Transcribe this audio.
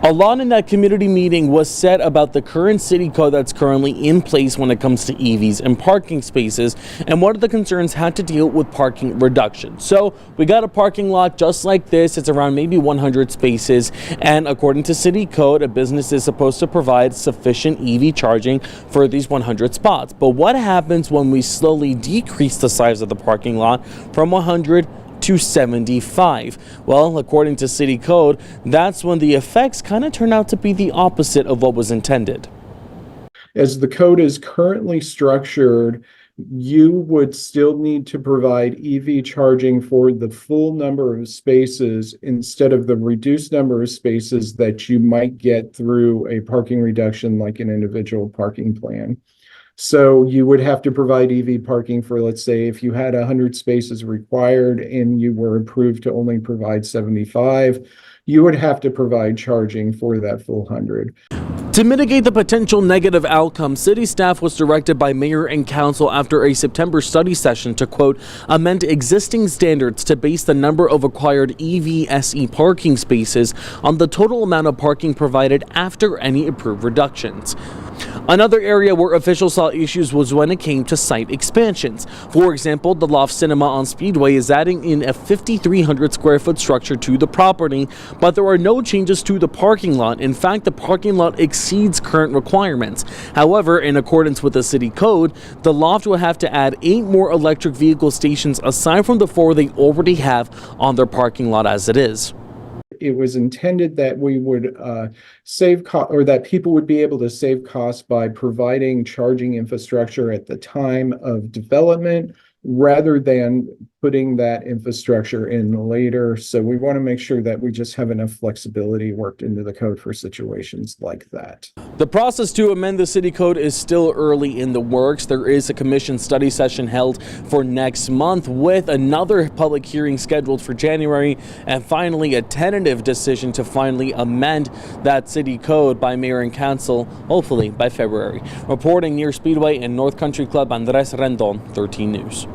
A lot in that community meeting was said about the current city code that's currently in place when it comes to EVs and parking spaces, and one of the concerns had to deal with parking reduction. So we got a parking lot just like this. It's around maybe 100 spaces, and according to city code, a business is supposed to provide sufficient EV charging for these 100 spots. But what happens when we slowly decrease the size of the parking lot from 100 to 75? Well, according to city code, that's when the effects kind of turn out to be the opposite of what was intended. As the code is currently structured, you would still need to provide EV charging for the full number of spaces instead of the reduced number of spaces that you might get through a parking reduction like an individual parking plan. So you would have to provide EV parking for, let's say, if you had 100 spaces required and you were approved to only provide 75, you would have to provide charging for that full 100. To mitigate the potential negative outcome, city staff was directed by mayor and council after a September study session to, quote, amend existing standards to base the number of acquired EV/SE parking spaces on the total amount of parking provided after any approved reductions. Another area where officials saw issues was when it came to site expansions. For example, the Loft Cinema on Speedway is adding in a 5,300 square foot structure to the property, but there are no changes to the parking lot. In fact, the parking lot exceeds current requirements. However, in accordance with the city code, the Loft will have to add 8 more electric vehicle stations aside from the 4 they already have on their parking lot as it is. It was intended that we would save cost, or that people would be able to save costs by providing charging infrastructure at the time of development rather than putting that infrastructure in later. So we want to make sure that we just have enough flexibility worked into the code for situations like that. The process to amend the city code is still early in the works. There is a commission study session held for next month with another public hearing scheduled for January, and finally a tentative decision to finally amend that city code by mayor and council, hopefully by February. Reporting near Speedway and North Country Club, Andres Rendon, 13 News.